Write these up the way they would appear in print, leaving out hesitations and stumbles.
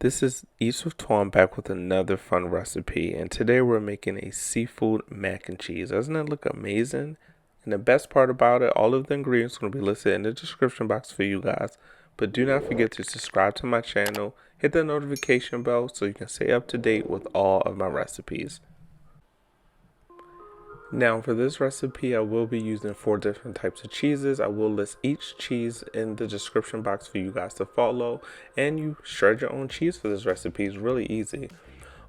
This is East with Tom back with another fun recipe, and today we're making a seafood mac and cheese. Doesn't that look amazing? And the best part about it, all of the ingredients are going to be listed in the description box for you guys. But do not forget to subscribe to my channel, hit the notification bell so you can stay up to date with all of my recipes. Now for this recipe, I will be using 4 different types of cheeses. I will list each cheese in the description box for you guys to follow, and you shred your own cheese for this recipe. It's really easy.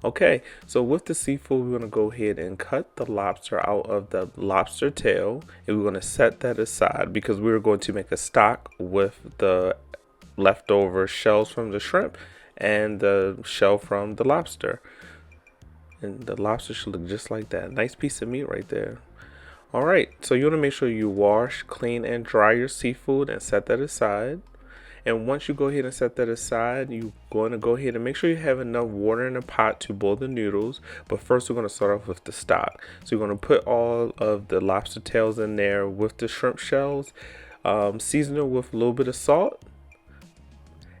Okay, so with the seafood, we're going to go ahead and cut the lobster out of the lobster tail, and we're going to set that aside because we're going to make a stock with the leftover shells from the shrimp and the shell from the lobster. And the lobster should look just like that. Nice piece of meat right there. Alright, so you want to make sure you wash, clean, and dry your seafood and set that aside. And once you go ahead and set that aside, you're going to go ahead and make sure you have enough water in the pot to boil the noodles. But first we're going to start off with the stock. So you're going to put all of the lobster tails in there with the shrimp shells. Season it with a little bit of salt.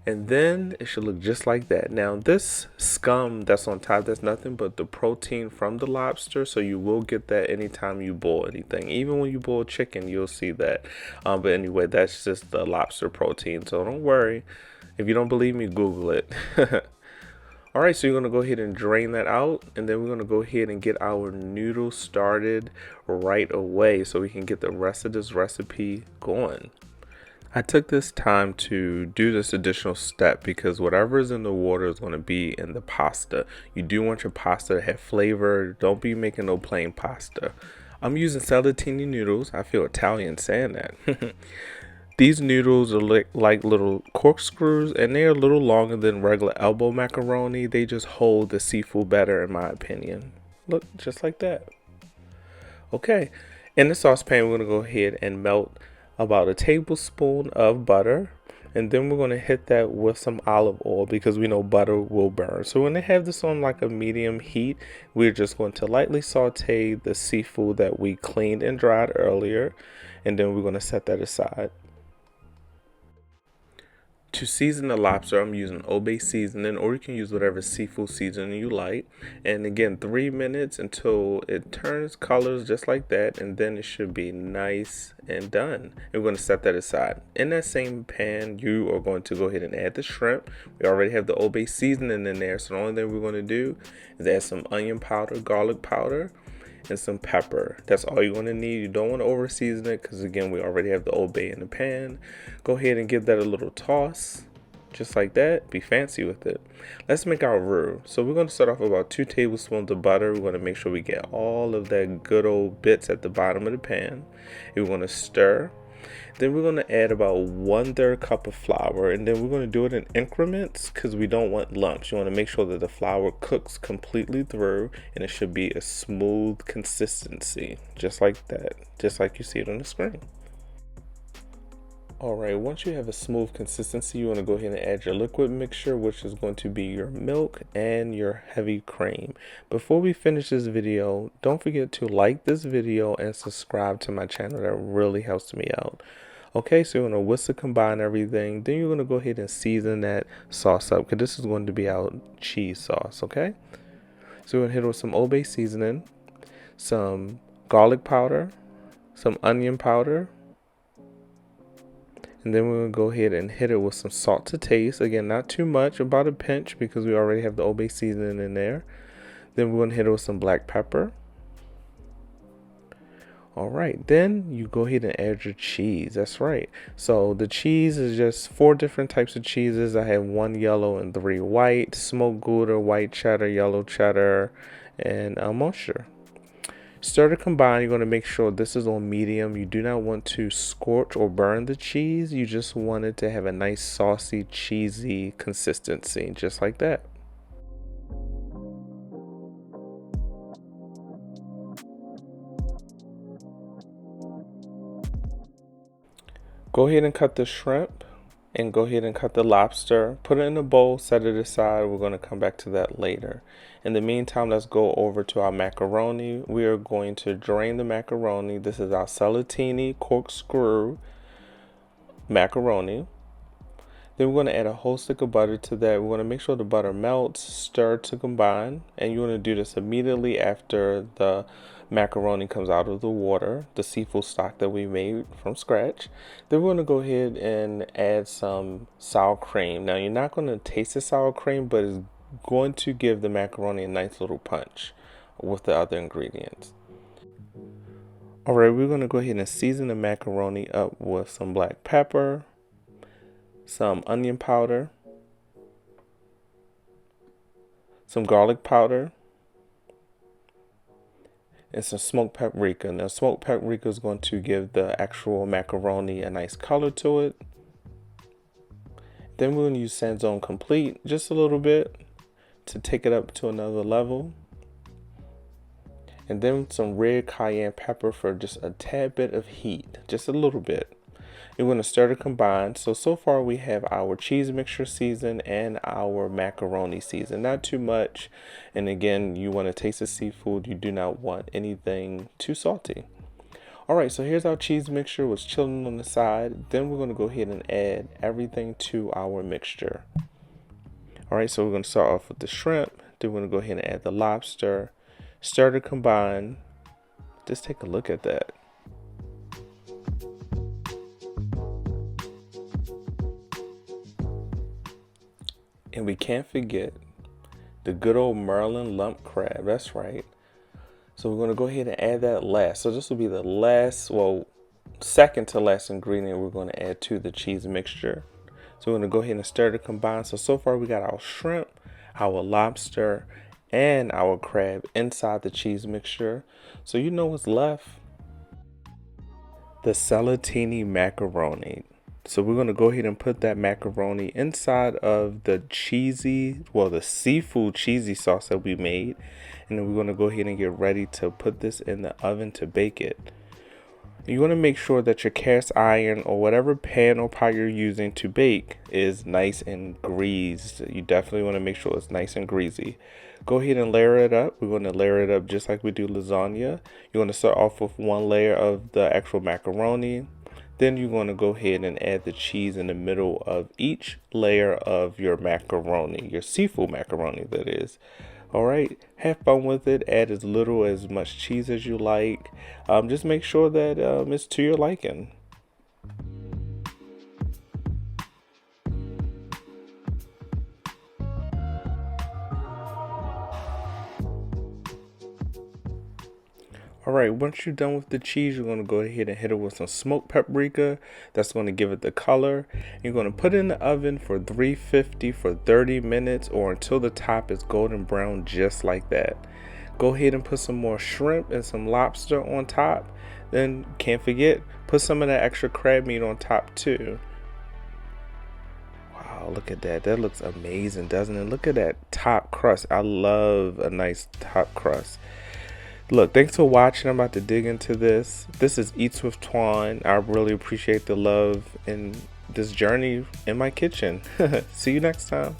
And then it should look just like that. Now this scum that's on top, that's nothing but the protein from the lobster, so you will get that anytime you boil anything. Even when you boil chicken, you'll see that. But anyway, that's just the lobster protein, so don't worry. If you don't believe me, Google it. Alright, so you're going to go ahead and drain that out, and then we're going to go ahead and get our noodles started right away so we can get the rest of this recipe going. I took this time to do this additional step because whatever is in the water is going to be in the pasta. You do want your pasta to have flavor. Don't be making no plain pasta. I'm using Cellentani noodles. I feel Italian saying that. These noodles are like little corkscrews, and they're a little longer than regular elbow macaroni. They just hold the seafood better in my opinion. Look, just like that. Okay, in the saucepan we're going to go ahead and melt about a tablespoon of butter, and then we're going to hit that with some olive oil because we know butter will burn. So when they have this on like a medium heat, we're just going to lightly saute the seafood that we cleaned and dried earlier, and then we're going to set that aside. To season the lobster, I'm using Old Bay seasoning, or you can use whatever seafood seasoning you like. And again, 3 minutes until it turns colors just like that, and then it should be nice and done. And we're going to set that aside. In that same pan, you are going to go ahead and add the shrimp. We already have the Old Bay seasoning in there, so the only thing we're going to do is add some onion powder, garlic powder, and some pepper. That's all you're going to need. You don't want to over season it because again we already have the Old Bay in the pan. Go ahead and give that a little toss just like that. Be fancy with it. Let's make our roux. So we're going to start off with about 2 tablespoons of butter. We're going to make sure we get all of that good old bits at the bottom of the pan. We're going to stir. Then we're going to add about 1/3 cup of flour, and then we're going to do it in increments because we don't want lumps. You want to make sure that the flour cooks completely through, and it should be a smooth consistency, just like that, just like you see it on the screen. Alright, once you have a smooth consistency, you want to go ahead and add your liquid mixture, which is going to be your milk and your heavy cream. Before we finish this video, don't forget to like this video and subscribe to my channel. That really helps me out. Okay, so you're going to whisk and combine everything. Then you're going to go ahead and season that sauce up because this is going to be our cheese sauce, okay? So we're going to hit it with some Old Bay seasoning, some garlic powder, some onion powder, and then we're going to go ahead and hit it with some salt to taste. Again, not too much, about a pinch because we already have the Old Bay seasoning in there. Then we're going to hit it with some black pepper. Alright, then you go ahead and add your cheese. That's right. So the cheese is just 4 different types of cheeses. I have 1 yellow and 3 white. Smoked Gouda, white cheddar, yellow cheddar, and muenster. Stir to combine. You're going to make sure this is on medium. You do not want to scorch or burn the cheese. You just want it to have a nice saucy, cheesy consistency, just like that. Go ahead and cut the shrimp and go ahead and cut the lobster. Put it in a bowl, set it aside. We're going to come back to that later. In the meantime, let's go over to our macaroni. We are going to drain the macaroni. This is our Cellentani corkscrew macaroni. Then we're going to add a whole stick of butter to that. We're going to make sure the butter melts, stir to combine, and you want to do this immediately after the macaroni comes out of the water, the seafood stock that we made from scratch. Then we're going to go ahead and add some sour cream. Now you're not going to taste the sour cream, but it's going to give the macaroni a nice little punch with the other ingredients. Alright, we're going to go ahead and season the macaroni up with some black pepper, some onion powder, some garlic powder, and some smoked paprika. Now, smoked paprika is going to give the actual macaroni a nice color to it. Then we're going to use Sazon complete just a little bit to take it up to another level. And then some red cayenne pepper for just a tad bit of heat, just a little bit. You're going to stir to combine. So far we have our cheese mixture season and our macaroni season. Not too much. And again, you want to taste the seafood. You do not want anything too salty. Alright, so here's our cheese mixture was chilling on the side. Then we're going to go ahead and add everything to our mixture. Alright, so we're going to start off with the shrimp. Then we're going to go ahead and add the lobster. Stir to combine. Just take a look at that. And we can't forget the good old Merlin lump crab. That's right. So we're going to go ahead and add that last. So this will be the last, well, second to last ingredient we're going to add to the cheese mixture. So we're going to go ahead and stir to combine. So far we got our shrimp, our lobster, and our crab inside the cheese mixture. So you know what's left? The Cellentani macaroni. So we're going to go ahead and put that macaroni inside of the the seafood cheesy sauce that we made. And then we're going to go ahead and get ready to put this in the oven to bake it. You want to make sure that your cast iron or whatever pan or pot you're using to bake is nice and greased. You definitely want to make sure it's nice and greasy. Go ahead and layer it up. We're going to layer it up just like we do lasagna. You're going to start off with one layer of the actual macaroni. Then you're going to go ahead and add the cheese in the middle of each layer of your macaroni, your seafood macaroni that is. Alright, have fun with it. Add as little as much cheese as you like. Just make sure that it's to your liking. Alright, once you're done with the cheese, you're going to go ahead and hit it with some smoked paprika. That's going to give it the color. You're going to put it in the oven for 350 for 30 minutes or until the top is golden brown, just like that. Go ahead and put some more shrimp and some lobster on top. Then, can't forget, put some of that extra crab meat on top too. Wow, look at that. That looks amazing, doesn't it? Look at that top crust. I love a nice top crust. Look, thanks for watching. I'm about to dig into this. This is Eats with Twan. I really appreciate the love and this journey in my kitchen. See you next time.